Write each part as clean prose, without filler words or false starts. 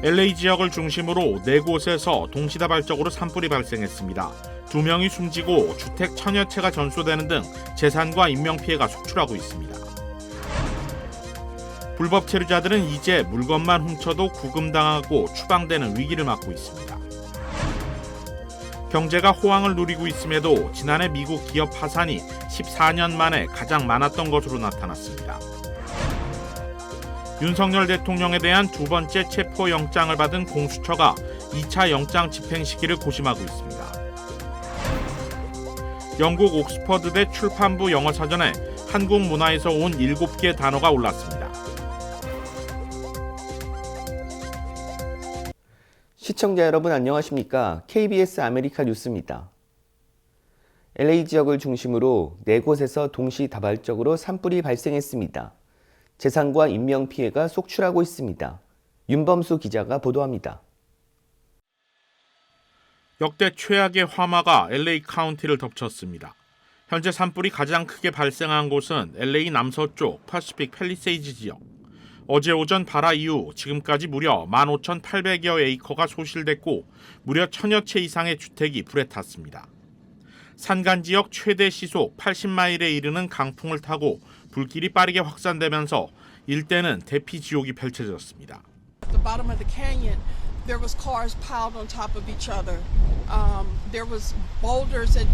LA 지역을 중심으로 4곳에서 동시다발적으로 산불이 발생했습니다. 2명이 숨지고 주택 1000여 채가 전소되는 등 재산과 인명피해가 속출하고 있습니다. 불법 체류자들은 이제 물건만 훔쳐도 구금당하고 추방되는 위기를 맞고 있습니다. 경제가 호황을 누리고 있음에도 지난해 미국 기업 파산이 14년 만에 가장 많았던 것으로 나타났습니다. 윤석열 대통령에 대한 2번째 체포영장을 받은 공수처가 2차 영장 집행 시기를 고심하고 있습니다. 영국 옥스퍼드대 출판부 영어사전에 한국 문화에서 온 7개 단어가 올랐습니다. 시청자 여러분 안녕하십니까? KBS 아메리카 뉴스입니다. LA 지역을 중심으로 4곳에서 동시다발적으로 산불이 발생했습니다. 재산과 인명피해가 속출하고 있습니다. 윤범수 기자가 보도합니다. 역대 최악의 화마가 LA 카운티를 덮쳤습니다. 현재 산불이 가장 크게 발생한 곳은 LA 남서쪽 파시픽 팰리세이즈 지역. 어제 오전 발화 이후 지금까지 무려 15,800여 에이커가 소실됐고 무려 1000여 채 이상의 주택이 불에 탔습니다. 산간 지역 최대 시속 80마일에 이르는 강풍을 타고 불길이 빠르게 확산되면서 일대는 대피 지옥이 펼쳐졌습니다. At the bottom of the canyon, there was cars piled on top of each other. There was boulders and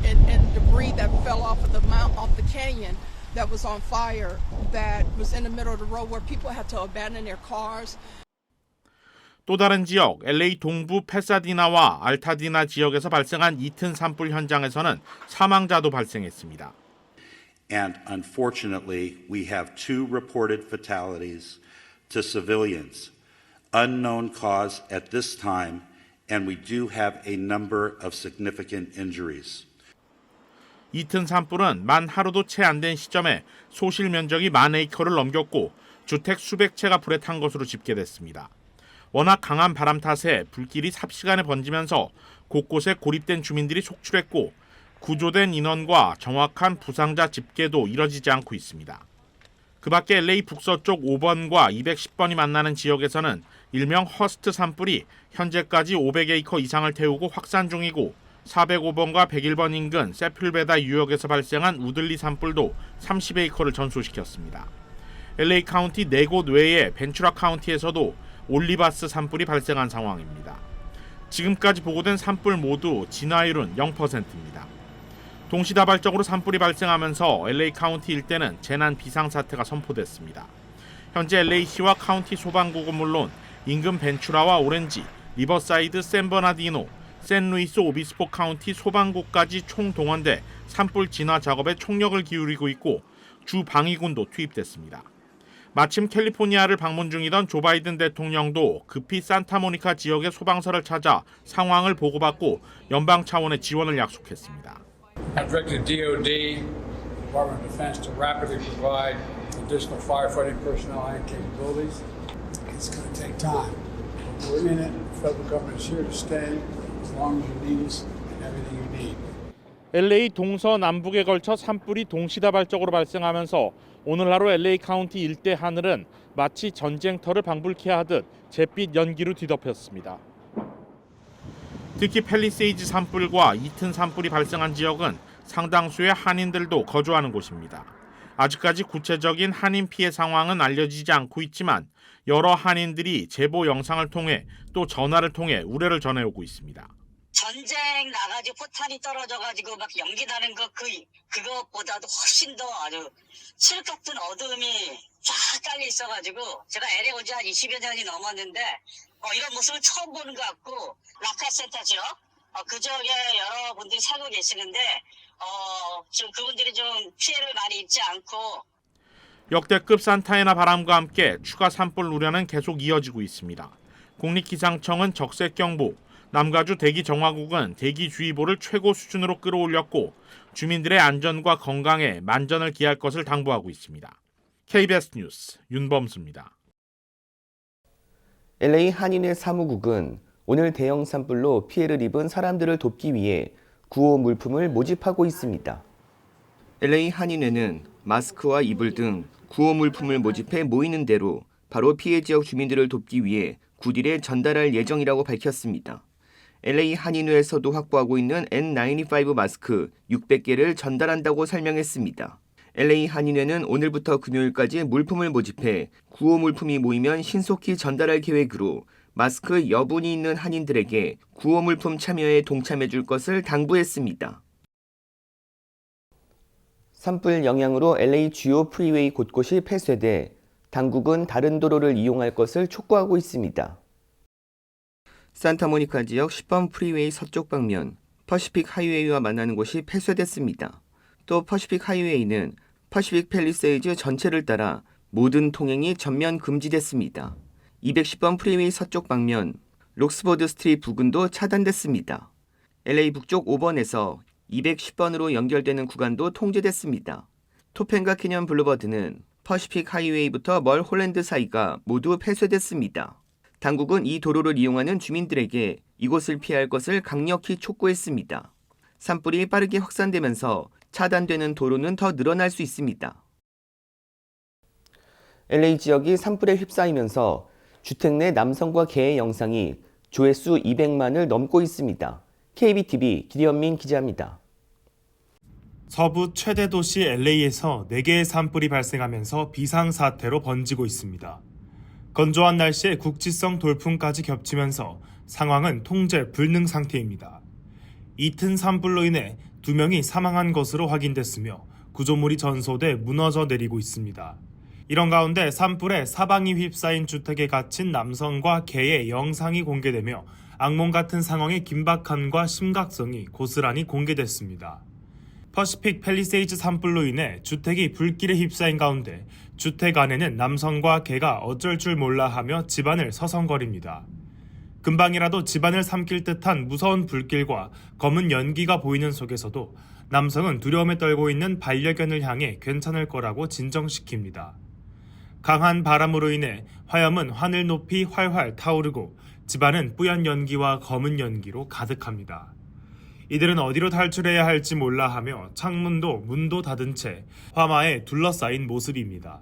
debris that fell off of the canyon that was on fire, that was in the middle of the road where people had to abandon their cars. 또 다른 지역, LA 동부 패사디나와 알타디나 지역에서 발생한 이튼 산불 현장에서는 사망자도 발생했습니다. And unfortunately, we have 2 reported fatalities to civilians. Unknown cause at this time, and we do have a number of significant injuries. 이튼 산불은 만 하루도 채 안 된 시점에 소실 면적이 10,000에이커를 넘겼고 주택 수백 채가 불에 탄 것으로 집계됐습니다. 워낙 강한 바람 탓에 불길이 삽시간에 번지면서 곳곳에 고립된 주민들이 속출했고 구조된 인원과 정확한 부상자 집계도 이뤄지지 않고 있습니다. 그 밖에 LA 북서쪽 5번과 210번이 만나는 지역에서는 일명 허스트 산불이 현재까지 500에이커 이상을 태우고 확산 중이고 405번과 101번 인근 세퓰베다 유역에서 발생한 우들리 산불도 30에이커를 전소시켰습니다. LA 카운티 4곳 외에 벤츄라 카운티에서도 올리바스 산불이 발생한 상황입니다. 지금까지 보고된 산불 모두 진화율은 0%입니다. 동시다발적으로 산불이 발생하면서 LA 카운티 일대는 재난 비상사태가 선포됐습니다. 현재 LA시와 카운티 소방국은 물론 인근 벤츄라와 오렌지, 리버사이드, 샌버나디노, 샌루이스 오비스포 카운티 소방국까지 총동원돼 산불 진화 작업에 총력을 기울이고 있고 주 방위군도 투입됐습니다. 마침 캘리포니아를 방문 중이던 조 바이든 대통령도 급히 산타모니카 지역의 소방서를 찾아 상황을 보고받고 연방 차원의 지원을 약속했습니다. I've directed DOD, Department of Defense, to rapidly provide additional firefighting personnel and capabilities. It's going to take time. We're in it. The federal government is here to stay as long as you need us and everything you need. LA 동서남북에 걸쳐 산불이 동시다발적으로 발생하면서 오늘 하루 LA 카운티 일대 하늘은 마치 전쟁터를 방불케 하듯 잿빛 연기로 뒤덮였습니다. 특히 팰리세이즈 산불과 이튼 산불이 발생한 지역은 상당수의 한인들도 거주하는 곳입니다. 아직까지 구체적인 한인 피해 상황은 알려지지 않고 있지만 여러 한인들이 제보 영상을 통해 또 전화를 통해 우려를 전해오고 있습니다. 전쟁 나가지고 포탄이 떨어져가지고 막 연기 나는 거 그것보다도 훨씬 더 아주 칠흑 같은 어둠이 쫙 깔려 있어가지고 제가 LA 온 지 한 20여 년이 넘었는데 이런 모습을 처음 보는 것 같고 라카센터 지역 그 지역에 여러분들이 살고 계시는데 지금 그분들이 좀 피해를 많이 입지 않고 역대급 산타에나 바람과 함께 추가 산불 우려는 계속 이어지고 있습니다. 국립기상청은 적색경보, 남가주 대기정화국은 대기주의보를 최고 수준으로 끌어올렸고 주민들의 안전과 건강에 만전을 기할 것을 당부하고 있습니다. KBS 뉴스 윤범수입니다. LA 한인의 사무국은 오늘 대형 산불로 피해를 입은 사람들을 돕기 위해 구호 물품을 모집하고 있습니다. LA 한인회는 마스크와 이불 등 구호 물품을 모집해 모이는 대로 바로 피해 지역 주민들을 돕기 위해 9일에 전달할 예정이라고 밝혔습니다. LA 한인회에서도 확보하고 있는 N95 마스크 600개를 전달한다고 설명했습니다. LA 한인회는 오늘부터 금요일까지 물품을 모집해 구호 물품이 모이면 신속히 전달할 계획으로 마스크 여분이 있는 한인들에게 구호 물품 참여에 동참해 줄 것을 당부했습니다. 산불 영향으로 LA 주요 프리웨이 곳곳이 폐쇄돼 당국은 다른 도로를 이용할 것을 촉구하고 있습니다. 산타모니카 지역 10번 프리웨이 서쪽 방면 퍼시픽 하이웨이와 만나는 곳이 폐쇄됐습니다. 또 퍼시픽 하이웨이는 퍼시픽 팰리세이즈 전체를 따라 모든 통행이 전면 금지됐습니다. 210번 프리웨이 서쪽 방면 록스버드 스트리트 부근도 차단됐습니다. LA 북쪽 5번에서 210번으로 연결되는 구간도 통제됐습니다. 토펜가 캐년 블루버드는 퍼시픽 하이웨이부터 멀 홀랜드 사이가 모두 폐쇄됐습니다. 당국은 이 도로를 이용하는 주민들에게 이곳을 피할 것을 강력히 촉구했습니다. 산불이 빠르게 확산되면서 차단되는 도로는 더 늘어날 수 있습니다. LA 지역이 산불에 휩싸이면서 주택 내 남성과 개의 영상이 조회수 200만을 넘고 있습니다. KBTV 기현민 기자입니다. 서부 최대 도시 LA에서 4개의 산불이 발생하면서 비상사태로 번지고 있습니다. 건조한 날씨에 국지성 돌풍까지 겹치면서 상황은 통제 불능 상태입니다. 이튼 산불로 인해 2명이 사망한 것으로 확인됐으며 구조물이 전소돼 무너져 내리고 있습니다. 이런 가운데 산불에 사방이 휩싸인 주택에 갇힌 남성과 개의 영상이 공개되며 악몽 같은 상황의 긴박함과 심각성이 고스란히 공개됐습니다. 퍼시픽 팰리세이즈 산불로 인해 주택이 불길에 휩싸인 가운데 주택 안에는 남성과 개가 어쩔 줄 몰라 하며 집안을 서성거립니다. 금방이라도 집안을 삼킬 듯한 무서운 불길과 검은 연기가 보이는 속에서도 남성은 두려움에 떨고 있는 반려견을 향해 괜찮을 거라고 진정시킵니다. 강한 바람으로 인해 화염은 하늘 높이 활활 타오르고 집안은 뿌연 연기와 검은 연기로 가득합니다. 이들은 어디로 탈출해야 할지 몰라 하며 창문도 문도 닫은 채 화마에 둘러싸인 모습입니다.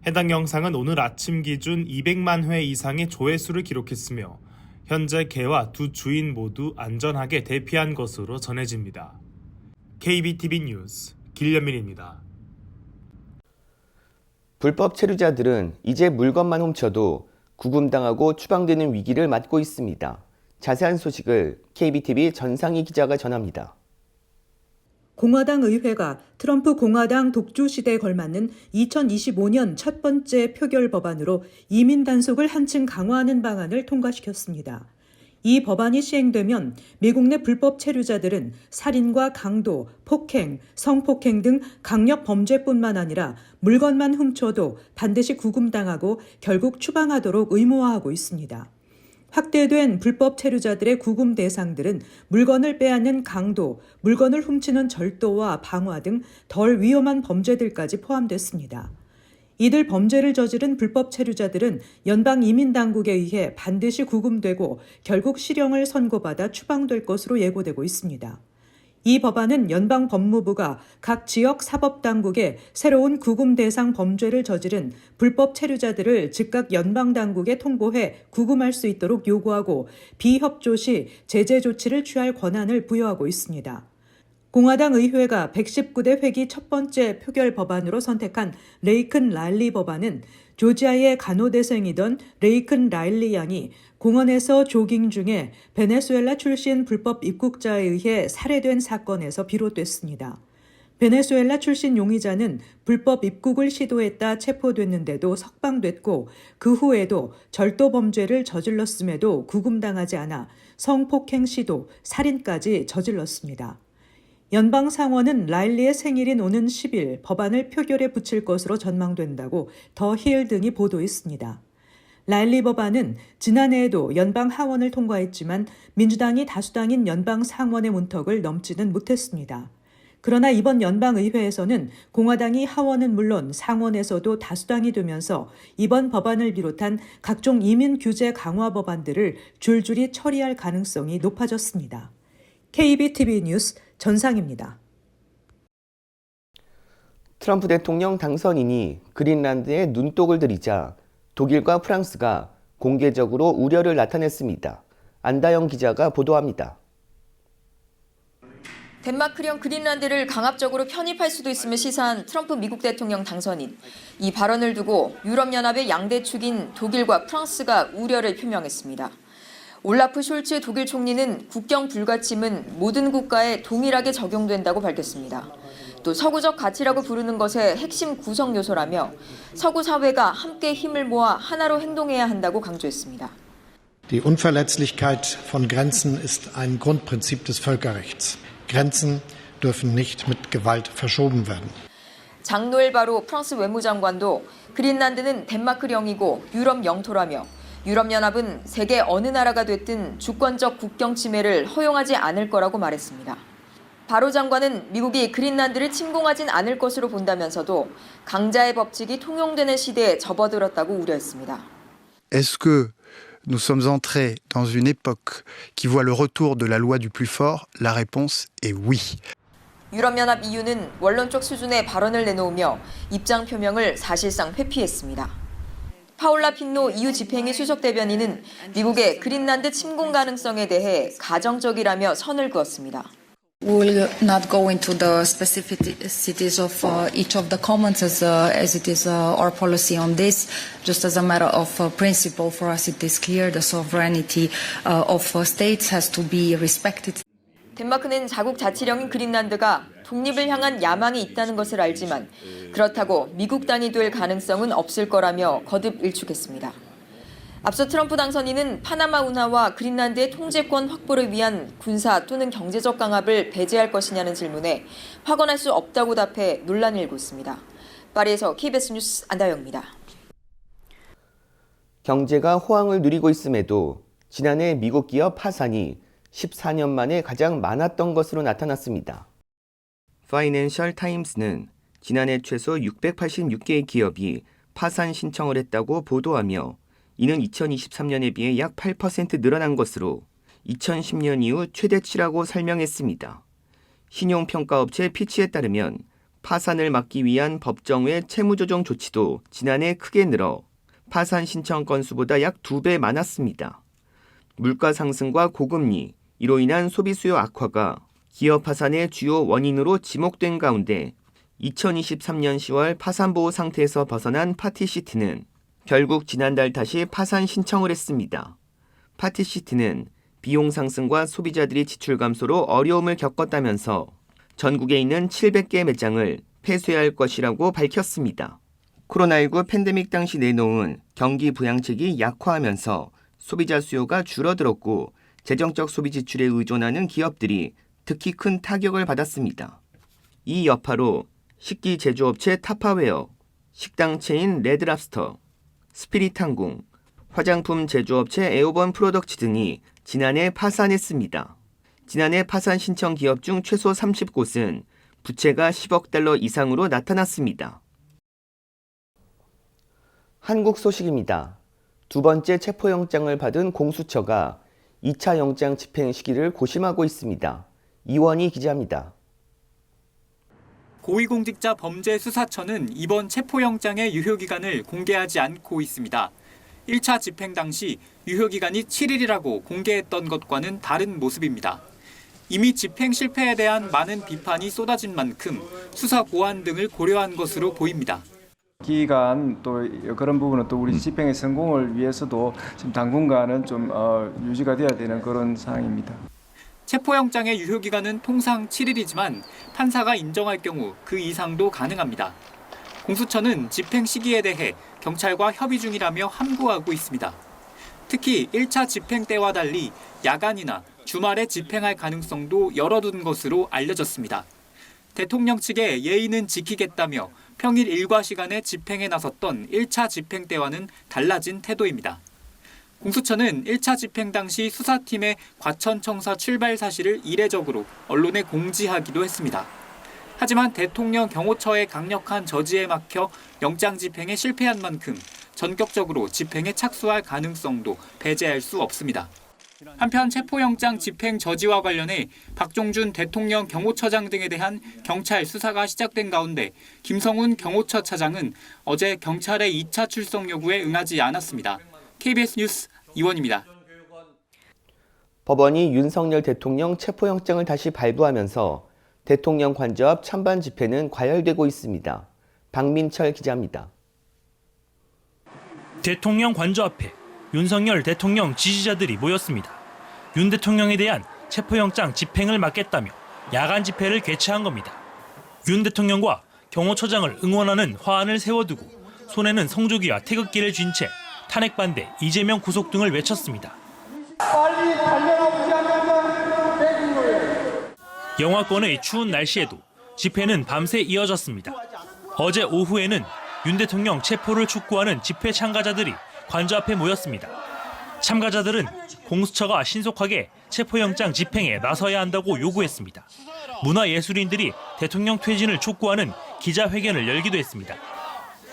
해당 영상은 오늘 아침 기준 200만 회 이상의 조회수를 기록했으며 현재 개와 두 주인 모두 안전하게 대피한 것으로 전해집니다. KBTV 뉴스 길현민입니다. 불법 체류자들은 이제 물건만 훔쳐도 구금당하고 추방되는 위기를 맞고 있습니다. 자세한 소식을 KBTV 전상희 기자가 전합니다. 공화당 의회가 트럼프 공화당 독주 시대에 걸맞는 2025년 첫 번째 표결 법안으로 이민 단속을 한층 강화하는 방안을 통과시켰습니다. 이 법안이 시행되면 미국 내 불법 체류자들은 살인과 강도, 폭행, 성폭행 등 강력 범죄뿐만 아니라 물건만 훔쳐도 반드시 구금당하고 결국 추방하도록 의무화하고 있습니다. 확대된 불법 체류자들의 구금 대상들은 물건을 빼앗는 강도, 물건을 훔치는 절도와 방화 등 덜 위험한 범죄들까지 포함됐습니다. 이들 범죄를 저지른 불법 체류자들은 연방이민당국에 의해 반드시 구금되고 결국 실형을 선고받아 추방될 것으로 예고되고 있습니다. 이 법안은 연방법무부가 각 지역 사법당국에 새로운 구금 대상 범죄를 저지른 불법 체류자들을 즉각 연방당국에 통보해 구금할 수 있도록 요구하고 비협조 시 제재 조치를 취할 권한을 부여하고 있습니다. 공화당 의회가 119대 회기 첫 번째 표결 법안으로 선택한 레이큰 라일리 법안은 조지아의 간호대생이던 레이큰 라일리 양이 공원에서 조깅 중에 베네수엘라 출신 불법 입국자에 의해 살해된 사건에서 비롯됐습니다. 베네수엘라 출신 용의자는 불법 입국을 시도했다 체포됐는데도 석방됐고 그 후에도 절도 범죄를 저질렀음에도 구금당하지 않아 성폭행 시도, 살인까지 저질렀습니다. 연방 상원은 라일리의 생일인 오는 10일 법안을 표결에 붙일 것으로 전망된다고 더 힐 등이 보도했습니다. 라일리 법안은 지난해에도 연방 하원을 통과했지만 민주당이 다수당인 연방 상원의 문턱을 넘지는 못했습니다. 그러나 이번 연방의회에서는 공화당이 하원은 물론 상원에서도 다수당이 되면서 이번 법안을 비롯한 각종 이민 규제 강화 법안들을 줄줄이 처리할 가능성이 높아졌습니다. KBTV 뉴스 전상입니다. 트럼프 대통령 당선인이 그린란드에 눈독을 들이자 독일과 프랑스가 공개적으로 우려를 나타냈습니다. 안다영 기자가 보도합니다. 덴마크령 그린란드를 강압적으로 편입할 수도 있음을 시사한 트럼프 미국 대통령 당선인. 이 발언을 두고 유럽연합의 양대축인 독일과 프랑스가 우려를 표명했습니다. 올라프 숄츠 독일 총리는 국경 불가침은 모든 국가에 동일하게 적용된다고 밝혔습니다. 또 서구적 가치라고 부르는 것의 핵심 구성 요소라며 서구 사회가 함께 힘을 모아 하나로 행동해야 한다고 강조했습니다. Die Unverletzlichkeit von Grenzen ist ein Grundprinzip des Völkerrechts. Grenzen dürfen nicht mit Gewalt verschoben werden. 장 노엘 바로 프랑스 외무장관도 그린란드는 덴마크령이고 유럽 영토라며 유럽연합은 세계 어느 나라가 됐든 주권적 국경 침해를 허용하지 않을 거라고 말했습니다. 바로 장관은 미국이 그린란드를 침공하진 않을 것으로 본다면서도 강자의 법칙이 통용되는 시대에 접어들었다고 우려했습니다. Est-ce que nous sommes entrés dans une époque qui voit le retour de la loi du plus fort? La réponse est oui. 유럽연합 EU는 원론적 수준의 발언을 내놓으며 입장 표명을 사실상 회피했습니다. 파올라 핀노 EU 집행위 수석 대변인은 미국의 그린란드 침공 가능성에 대해 가정적이라며 선을 그었습니다. We will not go into the specificities of each of the comments as it is our policy on this. Just as a matter of principle, for us it is clear the sovereignty of states has to be respected. 덴마크는 자국 자치령인 그린란드가 독립을 향한 야망이 있다는 것을 알지만 그렇다고 미국당이 될 가능성은 없을 거라며 거듭 일축했습니다. 앞서 트럼프 당선인은 파나마 운하와 그린란드의 통제권 확보를 위한 군사 또는 경제적 강압을 배제할 것이냐는 질문에 확언할 수 없다고 답해 논란이 일고 있습니다. 파리에서 KBS 뉴스 안다영입니다. 경제가 호황을 누리고 있음에도 지난해 미국 기업 파산이 14년 만에 가장 많았던 것으로 나타났습니다. 파이낸셜 타임스는 지난해 최소 686개의 기업이 파산 신청을 했다고 보도하며 이는 2023년에 비해 약 8% 늘어난 것으로 2010년 이후 최대치라고 설명했습니다. 신용평가업체 피치에 따르면 파산을 막기 위한 법정 외 채무조정 조치도 지난해 크게 늘어 파산 신청 건수보다 약 2배 많았습니다. 물가 상승과 고금리, 이로 인한 소비 수요 악화가 기업 파산의 주요 원인으로 지목된 가운데 2023년 10월 파산보호 상태에서 벗어난 파티시티는 결국 지난달 다시 파산 신청을 했습니다. 파티시티는 비용 상승과 소비자들이 지출 감소로 어려움을 겪었다면서 전국에 있는 700개 매장을 폐쇄할 것이라고 밝혔습니다. 코로나19 팬데믹 당시 내놓은 경기 부양책이 약화하면서 소비자 수요가 줄어들었고 재정적 소비 지출에 의존하는 기업들이 특히 큰 타격을 받았습니다. 이 여파로 식기 제조업체 타파웨어, 식당 체인 레드랍스터, 스피릿항공, 화장품 제조업체 에어본 프로덕츠 등이 지난해 파산했습니다. 지난해 파산 신청 기업 중 최소 30곳은 부채가 10억 달러 이상으로 나타났습니다. 한국 소식입니다. 두 번째 체포영장을 받은 공수처가 2차 영장 집행 시기를 고심하고 있습니다. 이원희 기자입니다. 고위공직자 범죄수사처는 이번 체포영장의 유효기간을 공개하지 않고 있습니다. 1차 집행 당시 유효기간이 7일이라고 공개했던 것과는 다른 모습입니다. 이미 집행 실패에 대한 많은 비판이 쏟아진 만큼 수사 보완 등을 고려한 것으로 보입니다. 기간 또 그런 부분은 또 우리 집행의 성공을 위해서도 지금 당분간은 좀 유지가 돼야 되는 그런 상황입니다. 체포영장의 유효기간은 통상 7일이지만 판사가 인정할 경우 그 이상도 가능합니다. 공수처는 집행 시기에 대해 경찰과 협의 중이라며 함구하고 있습니다. 특히 1차 집행 때와 달리 야간이나 주말에 집행할 가능성도 열어둔 것으로 알려졌습니다. 대통령 측의 예의는 지키겠다며 평일 일과 시간에 집행에 나섰던 1차 집행 때와는 달라진 태도입니다. 공수처는 1차 집행 당시 수사팀의 과천청사 출발 사실을 이례적으로 언론에 공지하기도 했습니다. 하지만 대통령 경호처의 강력한 저지에 막혀 영장 집행에 실패한 만큼 전격적으로 집행에 착수할 가능성도 배제할 수 없습니다. 한편 체포영장 집행 저지와 관련해 박종준 대통령 경호처장 등에 대한 경찰 수사가 시작된 가운데 김성훈 경호처 차장은 어제 경찰의 2차 출석 요구에 응하지 않았습니다. KBS 뉴스 이원입니다. 법원이 윤석열 대통령 체포영장을 다시 발부하면서 대통령 관저 앞 찬반 집회는 과열되고 있습니다. 박민철 기자입니다. 대통령 관저 앞에 윤석열 대통령 지지자들이 모였습니다. 윤 대통령에 대한 체포영장 집행을 막겠다며 야간 집회를 개최한 겁니다. 윤 대통령과 경호처장을 응원하는 화환을 세워두고 손에는 성조기와 태극기를 쥔 채 탄핵 반대, 이재명 구속 등을 외쳤습니다. 빨리 달려나오지 않으면 되는 거예요. 영하권의 추운 날씨에도 집회는 밤새 이어졌습니다. 어제 오후에는 윤 대통령 체포를 촉구하는 집회 참가자들이 관저 앞에 모였습니다. 참가자들은 공수처가 신속하게 체포영장 집행에 나서야 한다고 요구했습니다. 문화예술인들이 대통령 퇴진을 촉구하는 기자회견을 열기도 했습니다.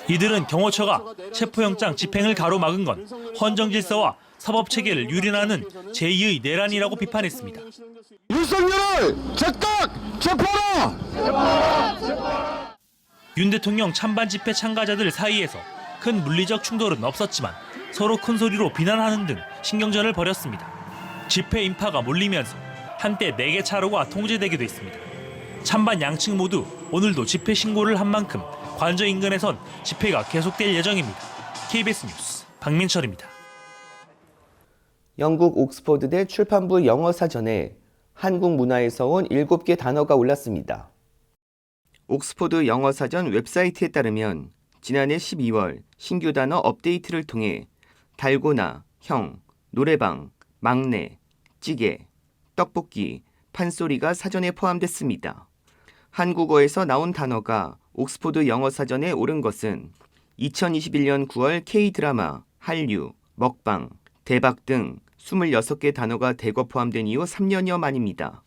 이들은 경호처가 체포영장 집행을 가로막은 건 헌정질서와 사법체계를 유린하는 제2의 내란이라고 비판했습니다. 윤석열을 즉각 체포하라! 윤 대통령 찬반 집회 참가자들 사이에서 큰 물리적 충돌은 없었지만 서로 큰 소리로 비난하는 등 신경전을 벌였습니다. 집회 인파가 몰리면서 한때 4개 차로가 통제되기도 했습니다. 찬반 양측 모두 오늘도 집회 신고를 한 만큼 관저 인근에선 집회가 계속될 예정입니다. KBS 뉴스 박민철입니다. 영국 옥스퍼드대 출판부 영어사전에 한국 문화에서 온 7개 단어가 올랐습니다. 옥스퍼드 영어사전 웹사이트에 따르면 지난해 12월 신규 단어 업데이트를 통해 달고나, 형, 노래방, 막내, 찌개, 떡볶이, 판소리가 사전에 포함됐습니다. 한국어에서 나온 단어가 옥스퍼드 영어사전에 오른 것은 2021년 9월 K드라마, 한류, 먹방, 대박 등 26개 단어가 대거 포함된 이후 3년여 만입니다.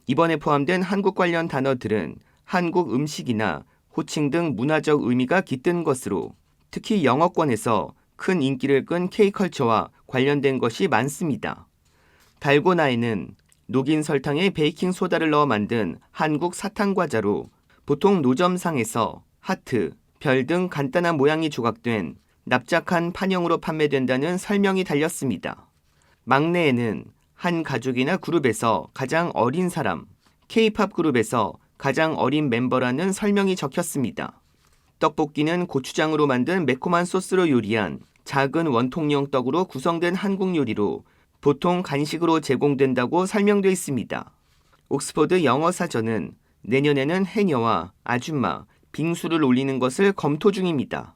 이번에 포함된 한국 관련 단어들은 한국 음식이나 호칭 등 문화적 의미가 깃든 것으로 특히 영어권에서 큰 인기를 끈 K컬처와 관련된 것이 많습니다. 달고나에는 녹인 설탕에 베이킹소다를 넣어 만든 한국 사탕과자로 보통 노점상에서 하트, 별 등 간단한 모양이 조각된 납작한 판형으로 판매된다는 설명이 달렸습니다. 막내에는 한 가족이나 그룹에서 가장 어린 사람, K-팝 그룹에서 가장 어린 멤버라는 설명이 적혔습니다. 떡볶이는 고추장으로 만든 매콤한 소스로 요리한 작은 원통형 떡으로 구성된 한국 요리로 보통 간식으로 제공된다고 설명돼 있습니다. 옥스퍼드 영어사전은 내년에는 해녀와 아줌마, 빙수를 올리는 것을 검토 중입니다.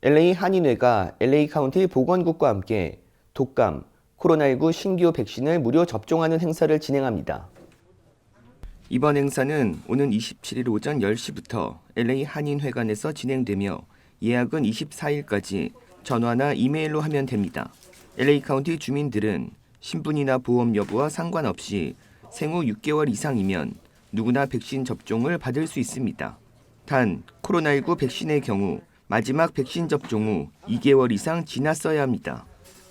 LA 한인회가 LA 카운티 보건국과 함께 독감, 코로나19 신규 백신을 무료 접종하는 행사를 진행합니다. 이번 행사는 오는 27일 오전 10시부터 LA 한인회관에서 진행되며 예약은 24일까지 전화나 이메일로 하면 됩니다. LA 카운티 주민들은 신분이나 보험 여부와 상관없이 생후 6개월 이상이면 누구나 백신 접종을 받을 수 있습니다. 단, 코로나19 백신의 경우 마지막 백신 접종 후 2개월 이상 지났어야 합니다.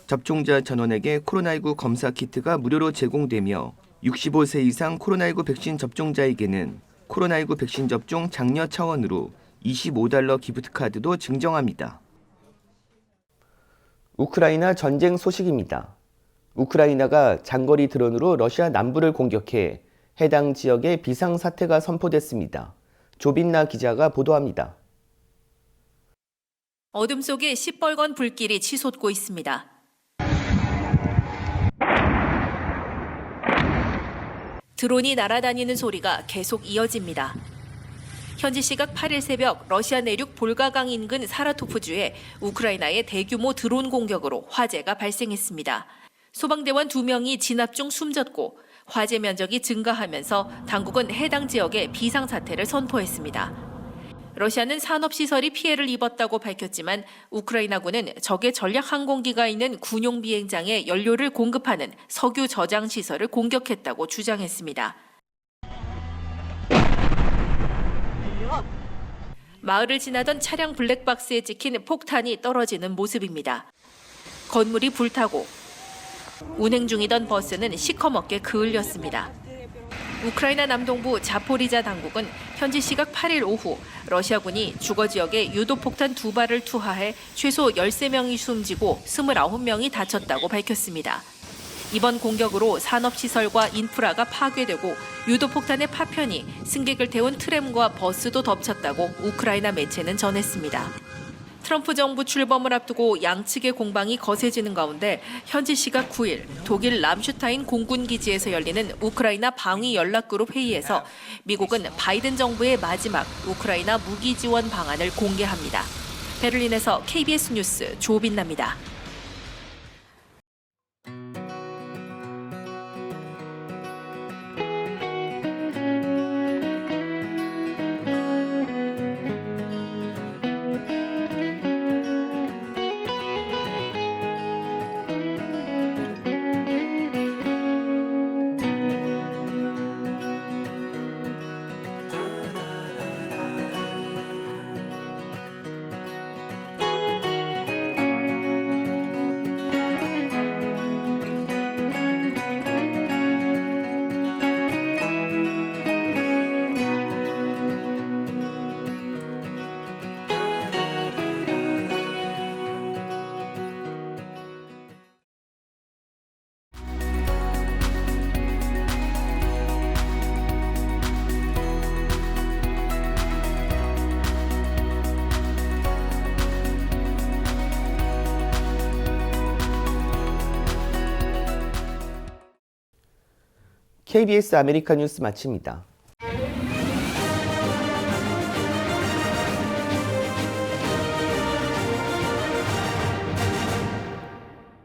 접종자 전원에게 코로나19 검사 키트가 무료로 제공되며 65세 이상 코로나19 백신 접종자에게는 코로나19 백신 접종 장려 차원으로 $25 기프트카드도 증정합니다. 우크라이나 전쟁 소식입니다. 우크라이나가 장거리 드론으로 러시아 남부를 공격해 해당 지역에 비상사태가 선포됐습니다. 조빈나 기자가 보도합니다. 어둠 속에 시뻘건 불길이 치솟고 있습니다. 드론이 날아다니는 소리가 계속 이어집니다. 현지 시각 8일 새벽 러시아 내륙 볼가강 인근 사라토프주에 우크라이나의 대규모 드론 공격으로 화재가 발생했습니다. 소방대원 2명이 진압 중 숨졌고 화재 면적이 증가하면서 당국은 해당 지역에 비상사태를 선포했습니다. 러시아는 산업시설이 피해를 입었다고 밝혔지만 우크라이나군은 적의 전략 항공기가 있는 군용 비행장에 연료를 공급하는 석유 저장 시설을 공격했다고 주장했습니다. 마을을 지나던 차량 블랙박스에 찍힌 폭탄이 떨어지는 모습입니다. 건물이 불타고 운행 중이던 버스는 시커멓게 그을렸습니다. 우크라이나 남동부 자포리자 당국은 현지 시각 8일 오후 러시아군이 주거 지역에 유도폭탄 2발을 투하해 최소 13명이 숨지고 29명이 다쳤다고 밝혔습니다. 이번 공격으로 산업시설과 인프라가 파괴되고 유도폭탄의 파편이 승객을 태운 트램과 버스도 덮쳤다고 우크라이나 매체는 전했습니다. 트럼프 정부 출범을 앞두고 양측의 공방이 거세지는 가운데 현지 시각 9일 독일 람슈타인 공군기지에서 열리는 우크라이나 방위 연락그룹 회의에서 미국은 바이든 정부의 마지막 우크라이나 무기 지원 방안을 공개합니다. 베를린에서 KBS 뉴스 조빈나입니다. KBS 아메리카 뉴스 마칩니다.